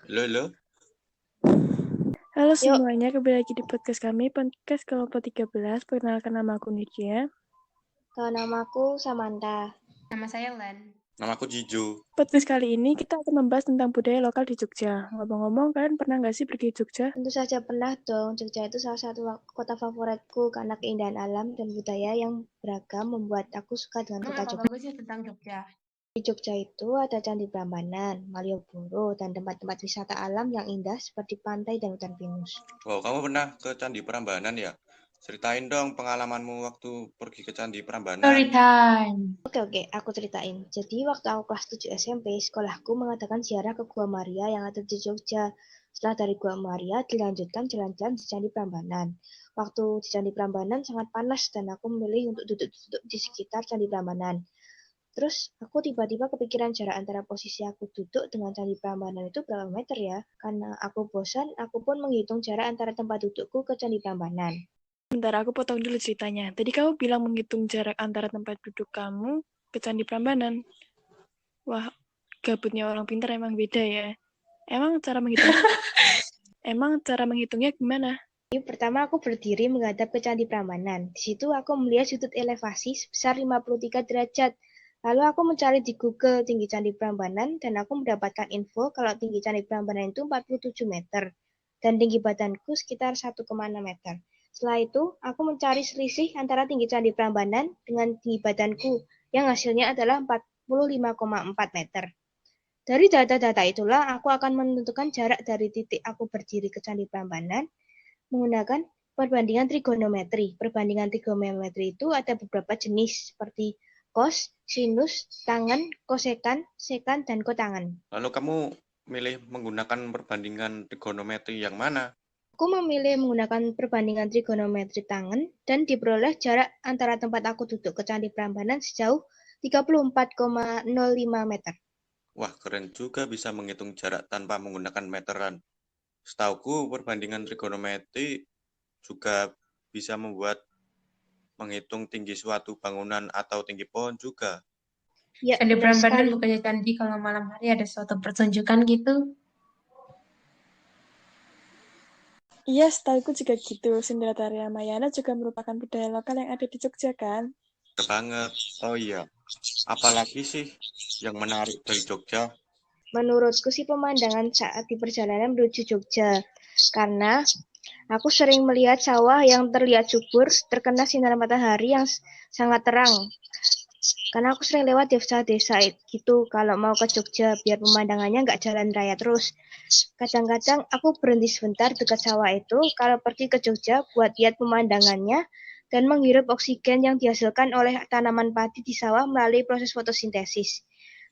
Halo. Halo Yuk. semuanya, kembali lagi di podcast kami, podcast kelompok 13. Perkenalkan nama aku Nidia. Kalau namaku Samantha. Nama saya Lan. Nama aku Jijo. Podcast kali ini kita akan membahas tentang budaya lokal di Jogja. Ngomong-ngomong, kalian pernah nggak sih pergi Jogja? Tentu saja pernah dong. Jogja itu salah satu kota favoritku karena keindahan alam dan budaya yang beragam membuat aku suka dengan Emang kota apa Jogja. bagus sih tentang Jogja? Di Jogja itu ada Candi Prambanan, Malioboro, dan tempat-tempat wisata alam yang indah seperti pantai dan hutan pinus. Oh, kamu pernah ke Candi Prambanan ya? Ceritain dong pengalamanmu waktu pergi ke Candi Prambanan. Story time. Oke, aku ceritain. Jadi waktu aku kelas 7 SMP, sekolahku mengadakan ziarah ke Gua Maria yang ada di Jogja. Setelah dari Gua Maria, dilanjutkan jalan-jalan di Candi Prambanan. Waktu di Candi Prambanan sangat panas dan aku memilih untuk duduk-duduk di sekitar Candi Prambanan. Terus aku tiba-tiba kepikiran jarak antara posisi aku duduk dengan Candi Prambanan itu berapa meter ya? Karena aku bosan, aku pun menghitung jarak antara tempat dudukku ke Candi Prambanan. Bentar, aku potong dulu ceritanya. Tadi kamu bilang menghitung jarak antara tempat duduk kamu ke Candi Prambanan. Wah, gabutnya orang pintar emang beda ya. Emang cara menghitungnya gimana? Pertama aku berdiri menghadap ke Candi Prambanan. Di situ aku melihat sudut elevasi sebesar 53 derajat. Lalu aku mencari di Google tinggi Candi Prambanan dan aku mendapatkan info kalau tinggi Candi Prambanan itu 47 meter dan tinggi badanku sekitar 1,6 meter. Setelah itu, aku mencari selisih antara tinggi Candi Prambanan dengan tinggi badanku yang hasilnya adalah 45,4 meter. Dari data-data itulah aku akan menentukan jarak dari titik aku berdiri ke Candi Prambanan menggunakan perbandingan trigonometri. Perbandingan trigonometri itu ada beberapa jenis seperti cos, sinus, tangen, kosekan, sekan, dan kotangen. Lalu kamu milih menggunakan perbandingan trigonometri yang mana? Aku memilih menggunakan perbandingan trigonometri tangen dan diperoleh jarak antara tempat aku duduk ke Candi Prambanan sejauh 34,05 meter. Wah, keren juga bisa menghitung jarak tanpa menggunakan meteran. Setauku perbandingan trigonometri juga bisa membuat menghitung tinggi suatu bangunan atau tinggi pohon juga. Ya, Candi benar Prambanan sekali. bukannya candi kalau malam hari ada suatu pertunjukan gitu? Iya, setahuku juga gitu. Sendratari Ramayana juga merupakan budaya lokal yang ada di Jogja kan? Bener banget. Oh iya, apalagi sih yang menarik dari Jogja? Menurutku sih pemandangan saat di perjalanan menuju Jogja. Karena aku sering melihat sawah yang terlihat subur, terkena sinar matahari yang sangat terang. Karena aku sering lewat desa-desa gitu kalau mau ke Jogja, biar pemandangannya nggak jalan raya terus. Kadang-kadang aku berhenti sebentar dekat sawah itu kalau pergi ke Jogja buat lihat pemandangannya dan menghirup oksigen yang dihasilkan oleh tanaman padi di sawah melalui proses fotosintesis.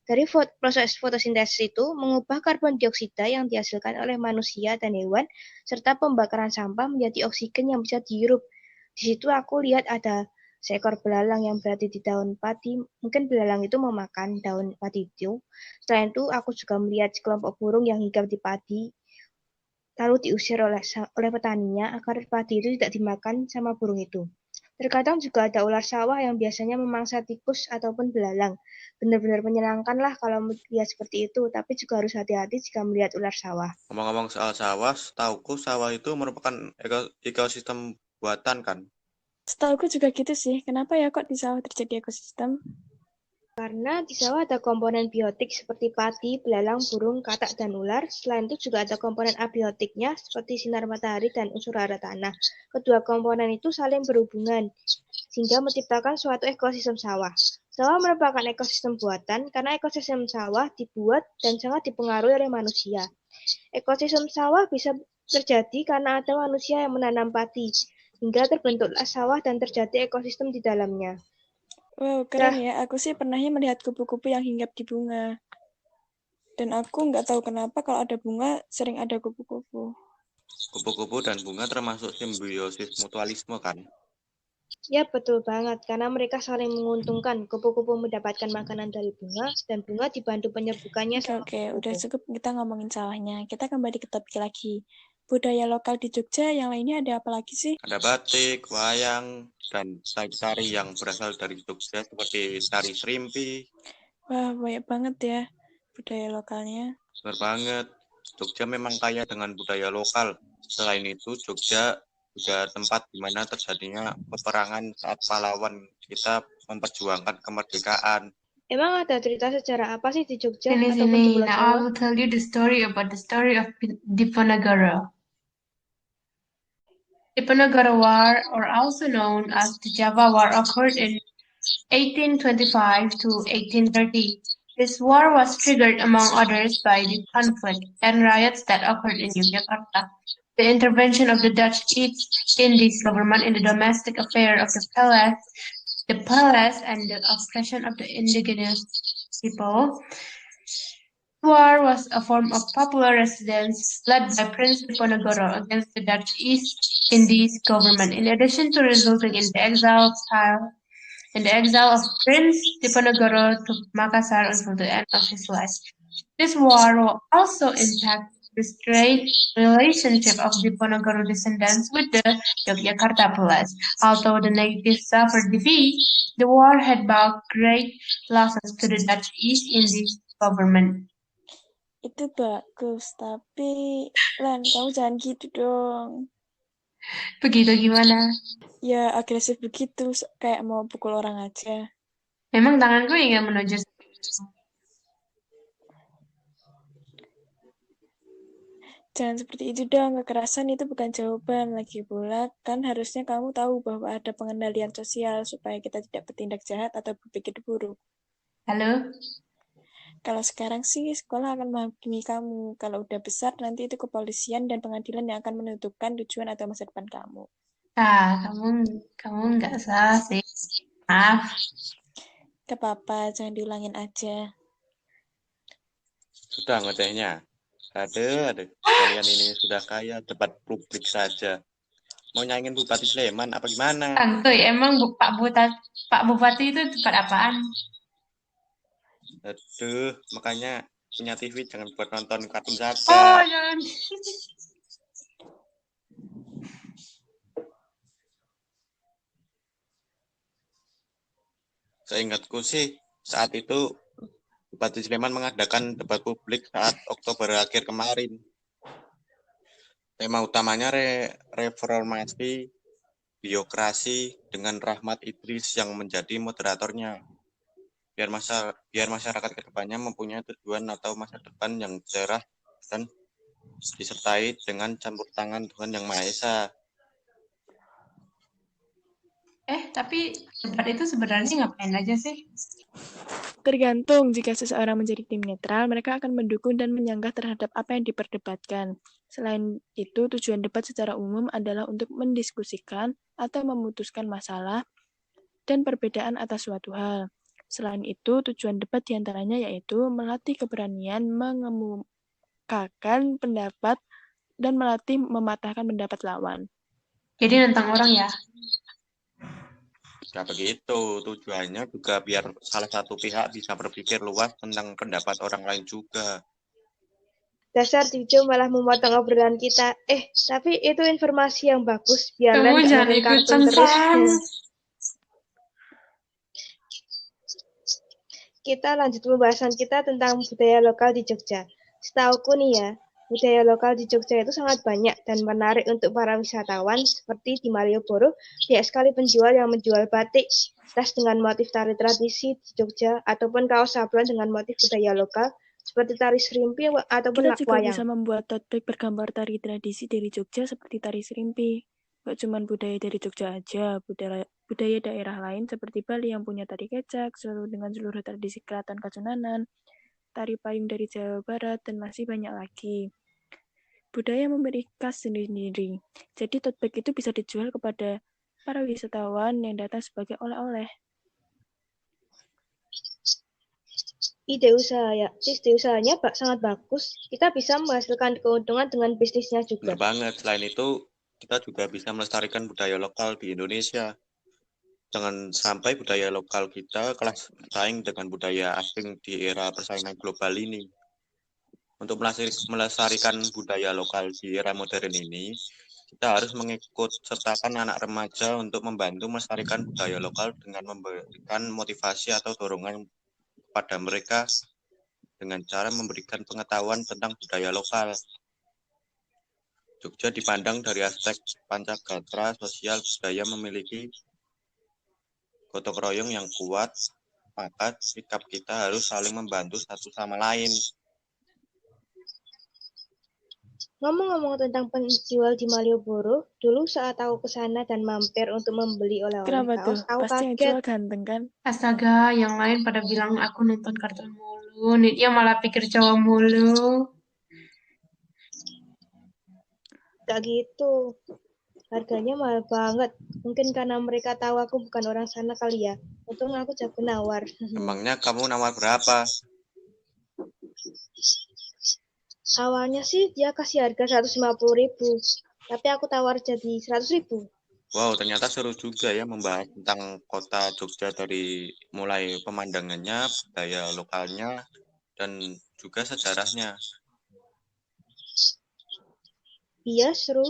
Dari proses fotosintesis itu mengubah karbon dioksida yang dihasilkan oleh manusia dan hewan serta pembakaran sampah menjadi oksigen yang bisa dihirup. Di situ aku lihat ada seekor belalang yang berada di daun padi. Mungkin belalang itu memakan daun padi itu. Selain itu, aku juga melihat sekelompok burung yang hinggap di padi, lalu diusir oleh petaninya agar padi itu tidak dimakan sama burung itu. Terkadang juga ada ular sawah yang biasanya memangsa tikus ataupun belalang. Benar-benar menyenangkan lah kalau melihat seperti itu, tapi juga harus hati-hati jika melihat ular sawah. Ngomong-ngomong soal sawah, setauku sawah itu merupakan ekosistem buatan kan? Setahuku juga gitu sih. Kenapa ya kok di sawah terjadi ekosistem? Karena di sawah ada komponen biotik seperti padi, belalang, burung, katak, dan ular. Selain itu juga ada komponen abiotiknya seperti sinar matahari dan unsur hara tanah. Kedua komponen itu saling berhubungan sehingga menciptakan suatu ekosistem sawah. Sawah merupakan ekosistem buatan karena ekosistem sawah dibuat dan sangat dipengaruhi oleh manusia. Ekosistem sawah bisa terjadi karena ada manusia yang menanam padi, hingga terbentuklah sawah dan terjadi ekosistem di dalamnya. Wow, keren ya. Aku sih pernahnya melihat kupu-kupu yang hinggap di bunga. Dan aku nggak tahu kenapa kalau ada bunga sering ada kupu-kupu. Kupu-kupu dan bunga termasuk simbiosis mutualisme kan? Ya, betul banget. Karena mereka saling menguntungkan. Kupu-kupu mendapatkan makanan dari bunga, dan bunga dibantu penyerbukannya sama Oke, udah kupu-kupu. cukup kita ngomongin sawahnya. Kita kembali ke topik lagi. Budaya lokal di Jogja yang lainnya ada apa lagi sih? Ada batik, wayang, dan tari yang berasal dari Jogja seperti tari serimpi. Wah, banyak banget ya budaya lokalnya. Benar banget. Jogja memang kaya dengan budaya lokal. Selain itu, Jogja juga tempat di mana terjadinya peperangan saat pahlawan kita memperjuangkan kemerdekaan. Emang ada cerita sejarah apa sih di Jogja Sini, ataupun di sini. Pulau Now I Jawa? will tell you the story about the story of Diponegoro. Diponegoro War, or also known as the Java War, occurred in 1825 to 1830. This war was triggered, among others, by the conflict and riots that occurred in Yogyakarta. The intervention of the Dutch East Indies government in the domestic affair of the palace, and the oppression of the indigenous people. War was a form of popular resistance led by Prince Diponegoro against the Dutch East Indies government, in addition to resulting in the exile of Prince Diponegoro to Makassar until the end of his life. This war will also impact the strained relationship of Diponegoro descendants with the Yogyakarta Palace. Although the natives suffered defeat, the war had brought great losses to the Dutch East Indies government. Itu bagus, tapi Len, kamu jangan gitu dong. Begitu gimana? Ya, agresif begitu, kayak mau pukul orang aja. Memang tanganku ingin menuju. Jangan seperti itu dong, kekerasan itu bukan jawaban. Lagi pula, kan harusnya kamu tahu bahwa ada pengendalian sosial supaya kita tidak bertindak jahat atau berpikir buruk. Halo? Kalau sekarang sih, sekolah akan menghakimi kamu. Kalau udah besar, nanti itu kepolisian dan pengadilan yang akan menentukan tujuan atau masa depan kamu. Kamu nggak salah sih. Maaf. Gak apa-apa, jangan diulangin aja. Sudah ngocehnya. Aduh. Kalian ini sudah kaya debat publik saja. Mau nyaingin Bupati Sleman apa gimana? Santuy, emang Pak Bupati itu tempat apaan? Aduh, makanya punya TV jangan buat nonton kartun Oh, saja. jangan. Seingatku sih, saat itu Bupati Sleman mengadakan debat publik saat Oktober akhir kemarin. Tema utamanya reformasi birokrasi dengan Rahmat Idris yang menjadi moderatornya. Biar masyarakat kedepannya mempunyai tujuan atau masa depan yang cerah dan disertai dengan campur tangan Tuhan Yang Maha Esa. Tapi debat itu sebenarnya ngapain aja sih? Tergantung, jika seseorang menjadi tim netral, mereka akan mendukung dan menyanggah terhadap apa yang diperdebatkan. Selain itu, tujuan debat secara umum adalah untuk mendiskusikan atau memutuskan masalah dan perbedaan atas suatu hal. Selain itu, tujuan debat diantaranya yaitu melatih keberanian mengemukakan pendapat dan melatih mematahkan pendapat lawan. Jadi nentang orang ya? Ya begitu, tujuannya juga biar salah satu pihak bisa berpikir luas tentang pendapat orang lain juga. Dasar Tijo malah memotong obrolan kita. Tapi itu informasi yang bagus. Biar Kamu Len jangan nonton ikut kartun terus. Kita lanjut pembahasan kita tentang budaya lokal di Jogja. Setauku nih ya, budaya lokal di Jogja itu sangat banyak dan menarik untuk para wisatawan, seperti di Malioboro, banyak sekali penjual yang menjual batik, tas dengan motif tari tradisi di Jogja, ataupun kaos sablon dengan motif budaya lokal, seperti tari serimpi ataupun Kita juga wayang. bisa membuat tote bag bergambar tari tradisi dari Jogja seperti tari serimpi. Gak cuma budaya dari Jogja aja, budaya daerah lain seperti Bali yang punya tari kecak, dengan seluruh tradisi keraton Kacunanan, tari payung dari Jawa Barat, dan masih banyak lagi. Budaya memberi khas sendiri-sendiri. Jadi tote bag itu bisa dijual kepada para wisatawan yang datang sebagai oleh-oleh. Ide usahanya sangat bagus. Kita bisa menghasilkan keuntungan dengan bisnisnya juga. Benar banget. Selain itu, kita juga bisa melestarikan budaya lokal di Indonesia. Jangan sampai budaya lokal kita kalah bersaing dengan budaya asing di era persaingan global ini. Untuk melestarikan budaya lokal di era modern ini, kita harus mengikut sertakan anak remaja untuk membantu melestarikan budaya lokal dengan memberikan motivasi atau dorongan pada mereka dengan cara memberikan pengetahuan tentang budaya lokal. Jogja dipandang dari aspek pancagatra sosial budaya memiliki gotong royong yang kuat, maka sikap kita harus saling membantu satu sama lain. Ngomong-ngomong tentang penjual di Malioboro, dulu saat aku ke sana dan mampir untuk membeli oleh-oleh Kenapa tuh? kaos, aku Pasti yang kaget. jual ganteng kan? Astaga, yang lain pada bilang aku nonton kartun mulu. Nitya malah pikir cowok mulu. Gak gitu. Harganya mahal banget. Mungkin karena mereka tahu aku bukan orang sana kali ya. Untung aku jago nawar. Emangnya kamu nawar berapa? Awalnya sih dia kasih harga 150.000. Tapi aku tawar jadi 100.000. Wow, ternyata seru juga ya membahas tentang kota Jogja dari mulai pemandangannya, budaya lokalnya, dan juga sejarahnya. Iya, seru.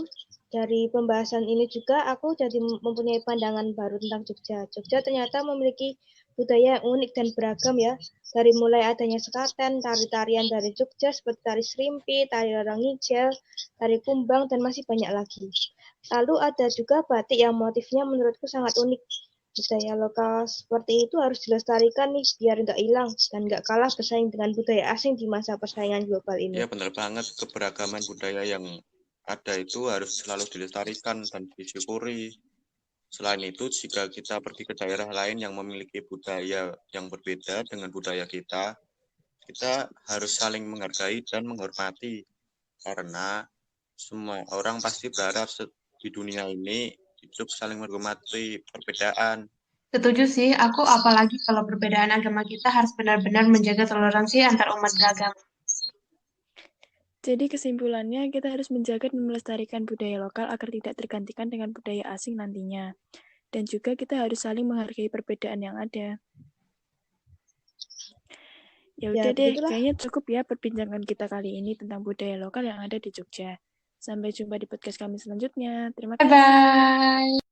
Dari pembahasan ini juga aku jadi mempunyai pandangan baru tentang Jogja. Jogja ternyata memiliki budaya yang unik dan beragam ya. Dari mulai adanya sekaten, tari-tarian dari Jogja seperti tari serimpi, tari larang hijau, tari kumbang, dan masih banyak lagi. Lalu ada juga batik yang motifnya menurutku sangat unik. Budaya lokal seperti itu harus dilestarikan nih biar nggak hilang dan nggak kalah bersaing dengan budaya asing di masa persaingan global ini. Ya, benar banget. Keberagaman budaya yang ada itu harus selalu dilestarikan dan disyukuri. Selain itu, jika kita pergi ke daerah lain yang memiliki budaya yang berbeda dengan budaya kita harus saling menghargai dan menghormati. Karena semua orang pasti berharap di dunia ini hidup saling menghormati perbedaan. Setuju sih, aku apalagi kalau perbedaan agama kita harus benar-benar menjaga toleransi antar umat beragama. Jadi kesimpulannya, kita harus menjaga dan melestarikan budaya lokal agar tidak tergantikan dengan budaya asing nantinya. Dan juga kita harus saling menghargai perbedaan yang ada. Ya udah deh, begitulah. kayaknya cukup ya perbincangan kita kali ini tentang budaya lokal yang ada di Jogja. Sampai jumpa di podcast kami selanjutnya. Terima kasih. Bye-bye.